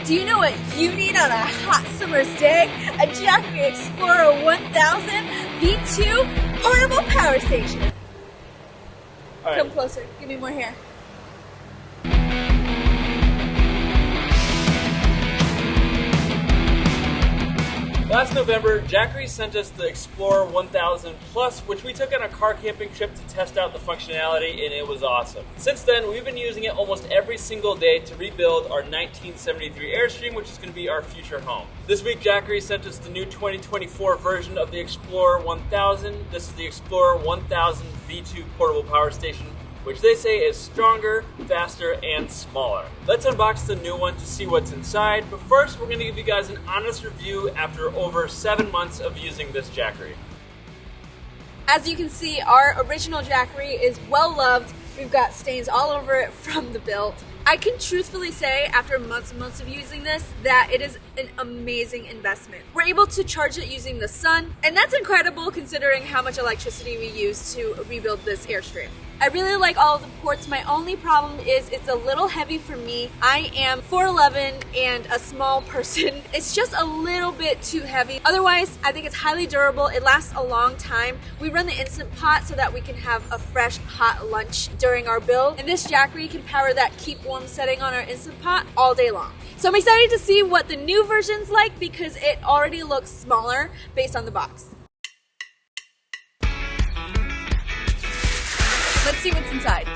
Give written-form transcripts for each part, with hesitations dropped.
Do you know what you need on a hot summer's day? A Jackery Explorer 1000 V2 portable power station. All right. Come closer. Give me more hair. Last November, Jackery sent us the Explorer 1000 Plus, which we took on a car camping trip to test out the functionality, and it was awesome. Since then, we've been using it almost every single day to rebuild our 1973 Airstream, which is going to be our future home. This week, Jackery sent us the new 2024 version of the Explorer 1000. This is the Explorer 1000 V2 portable power station, which they say is stronger, faster, and smaller. Let's unbox the new one to see what's inside, but first we're going to give you guys an honest review after over 7 months of using this Jackery. As you can see, our original Jackery is well loved. We've got stains all over it from the build. I can truthfully say, after months and months of using this, that it is an amazing investment. We're able to charge it using the sun, and that's incredible considering how much electricity we use to rebuild this Airstream. I really like all of the ports. My only problem is it's a little heavy for me. I am 4'11" and a small person. It's just a little bit too heavy. Otherwise, I think it's highly durable. It lasts a long time. We run the Instant Pot so that we can have a fresh, hot lunch during our build. And this Jackery can power that keep warm setting on our Instant Pot all day long. So I'm excited to see what the new version's like because it already looks smaller based on the box. Let's see what's inside.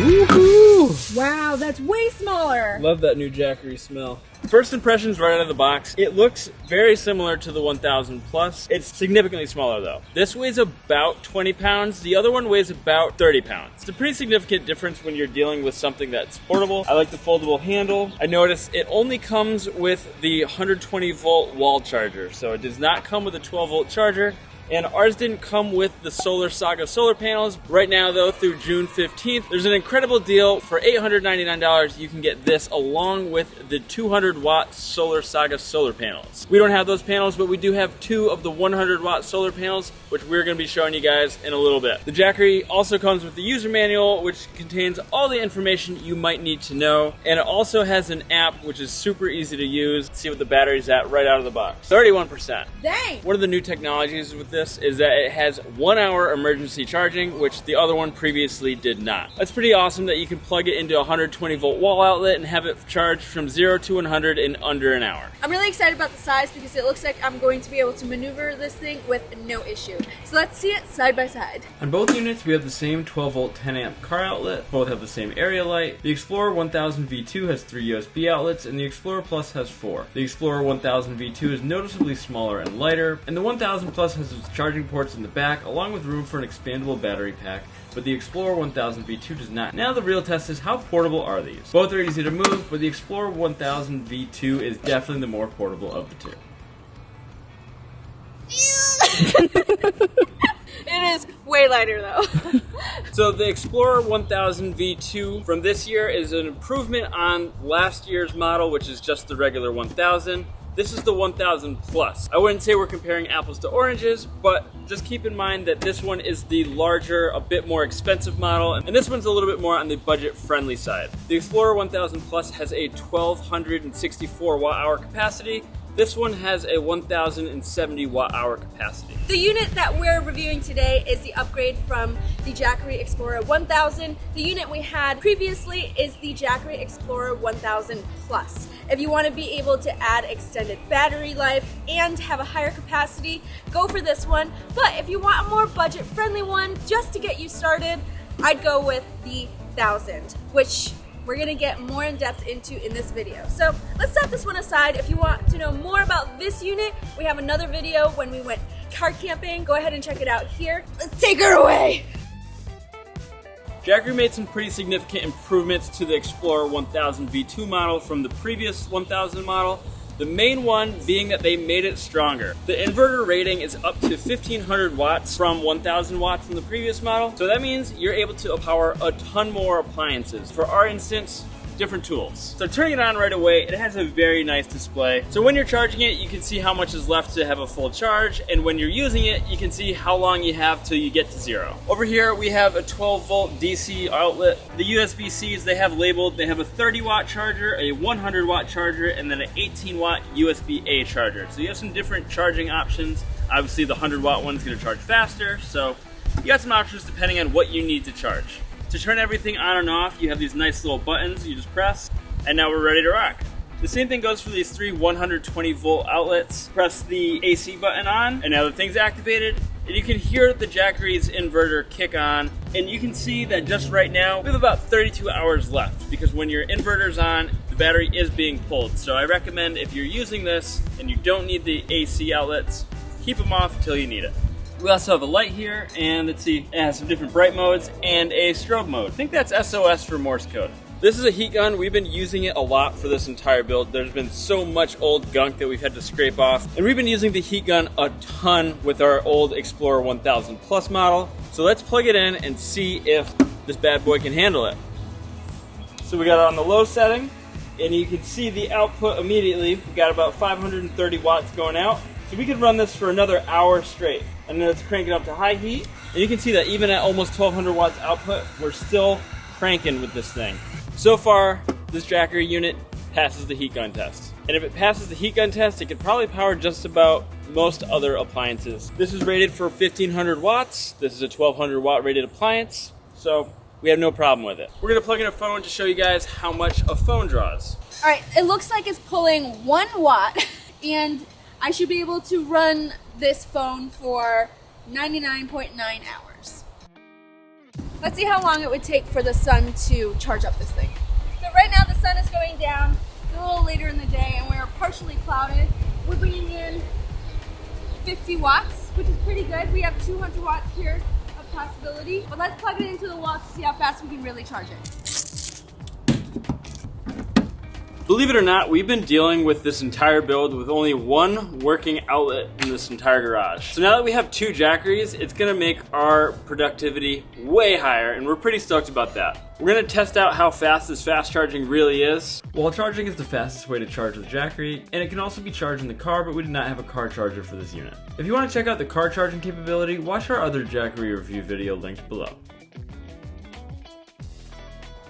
Woohoo! Wow, that's way smaller. Love that new Jackery smell. First impressions right out of the box, it looks very similar to the 1000 Plus. It's significantly smaller though. This weighs about 20 pounds, the other one weighs about 30 pounds. It's a pretty significant difference when you're dealing with something that's portable. I like the foldable handle. I notice it only comes with the 120 volt wall charger, so it does not come with a 12 volt charger. And ours didn't come with the Solar Saga solar panels. Right now though, through June 15th, there's an incredible deal. For $899, you can get this along with the 200 watt Solar Saga solar panels. We don't have those panels, but we do have 2 of the 100 watt solar panels, which we're gonna be showing you guys in a little bit. The Jackery also comes with the user manual, which contains all the information you might need to know. And it also has an app, which is super easy to use. See what the battery's at right out of the box. 31%. Dang! One of the new technologies with this is that it has 1 hour emergency charging, which the other one previously did not. That's pretty awesome that you can plug it into a 120 volt wall outlet and have it charged from 0 to 100 in under an hour. I'm really excited about the size because it looks like I'm going to be able to maneuver this thing with no issue. So let's see it side by side. On both units, we have the same 12 volt 10 amp car outlet. Both have the same area light. The Explorer 1000 V2 has 3 USB outlets, and the Explorer Plus has 4. The Explorer 1000 V2 is noticeably smaller and lighter, and the 1000 Plus has its charging ports in the back, along with room for an expandable battery pack, but the Explorer 1000 V2 does not. Now the real test is how portable are these? Both are easy to move, but the Explorer 1000 V2 is definitely the more portable of the two. It is way lighter though. So the Explorer 1000 V2 from this year is an improvement on last year's model, which is just the regular 1000. This is the 1000 Plus. I wouldn't say we're comparing apples to oranges, but just keep in mind that this one is the larger, a bit more expensive model, and this one's a little bit more on the budget-friendly side. The Explorer 1000 Plus has a 1264 watt-hour capacity. This one has a 1070 watt-hour capacity. The unit that we're reviewing today is the upgrade from the Jackery Explorer 1000. The unit we had previously is the Jackery Explorer 1000 Plus. If you want to be able to add extended battery life and have a higher capacity, go for this one. But if you want a more budget-friendly one, just to get you started, I'd go with the 1000, which we're gonna get more in depth into in this video. So let's set this one aside. If you want to know more about this unit, we have another video when we went car camping. Go ahead and check it out here. Let's take her away. Jackery made some pretty significant improvements to the Explorer 1000 V2 model from the previous 1000 model. The main one being that they made it stronger. The inverter rating is up to 1500 watts from 1000 watts in the previous model. So that means you're able to power a ton more appliances. For our instance, different tools. So turning it on right away, it has a very nice display. So when you're charging it, you can see how much is left to have a full charge, and when you're using it, you can see how long you have till you get to 0. Over here, we have a 12-volt DC outlet. The USB-Cs they have labeled, they have a 30-watt charger, a 100-watt charger, and then an 18-watt USB-A charger. So you have some different charging options. Obviously, the 100-watt one's gonna charge faster, so you got some options depending on what you need to charge. To turn everything on and off, you have these nice little buttons you just press, and now we're ready to rock. The same thing goes for these 3 120-volt outlets. Press the AC button on, and now the thing's activated, and you can hear the Jackery's inverter kick on, and you can see that just right now, we have about 32 hours left, because when your inverter's on, the battery is being pulled. So I recommend if you're using this and you don't need the AC outlets, keep them off until you need it. We also have a light here, and let's see, it has some different bright modes and a strobe mode. I think that's SOS for Morse code. This is a heat gun. We've been using it a lot for this entire build. There's been so much old gunk that we've had to scrape off. And we've been using the heat gun a ton with our old Explorer 1000 Plus model. So let's plug it in and see if this bad boy can handle it. So we got it on the low setting, and you can see the output immediately. We got about 530 watts going out. So we could run this for another hour straight. And then let's crank it up to high heat. And you can see that even at almost 1200 watts output, we're still cranking with this thing. So far, this Jackery unit passes the heat gun test. And if it passes the heat gun test, it could probably power just about most other appliances. This is rated for 1500 watts. This is a 1200 watt rated appliance. So we have no problem with it. We're gonna plug in a phone to show you guys how much a phone draws. All right, it looks like it's pulling 1 watt, and I should be able to run this phone for 99.9 hours. Let's see how long it would take for the sun to charge up this thing. So right now the sun is going down. It's a little later in the day and we're partially clouded. We're bringing in 50 watts, which is pretty good. We have 200 watts here of possibility. But let's plug it into the wall to see how fast we can really charge it. Believe it or not, we've been dealing with this entire build with only 1 working outlet in this entire garage. So now that we have 2 Jackeries, it's gonna make our productivity way higher, and we're pretty stoked about that. We're gonna test out how fast this fast charging really is. Wall charging is the fastest way to charge with Jackery, and it can also be charged in the car, but we did not have a car charger for this unit. If you wanna check out the car charging capability, watch our other Jackery review video linked below.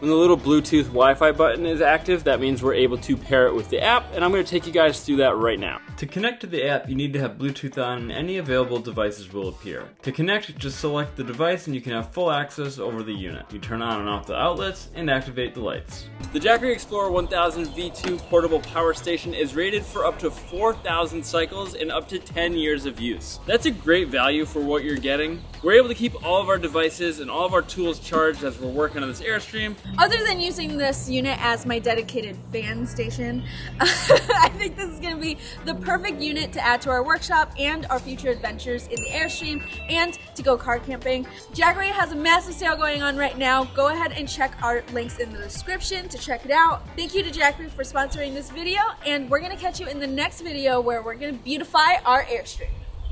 When the little Bluetooth Wi-Fi button is active, that means we're able to pair it with the app, and I'm going to take you guys through that right now. To connect to the app, you need to have Bluetooth on, and any available devices will appear. To connect, just select the device and you can have full access over the unit. You turn on and off the outlets and activate the lights. The Jackery Explorer 1000 V2 portable power station is rated for up to 4,000 cycles and up to 10 years of use. That's a great value for what you're getting. We're able to keep all of our devices and all of our tools charged as we're working on this Airstream. Other than using this unit as my dedicated fan station, I think this is going to be the perfect unit to add to our workshop and our future adventures in the Airstream and to go car camping. Jackery has a massive sale going on right now. Go ahead and check our links in the description to check it out. Thank you to Jackery for sponsoring this video, and we're going to catch you in the next video where we're going to beautify our Airstream.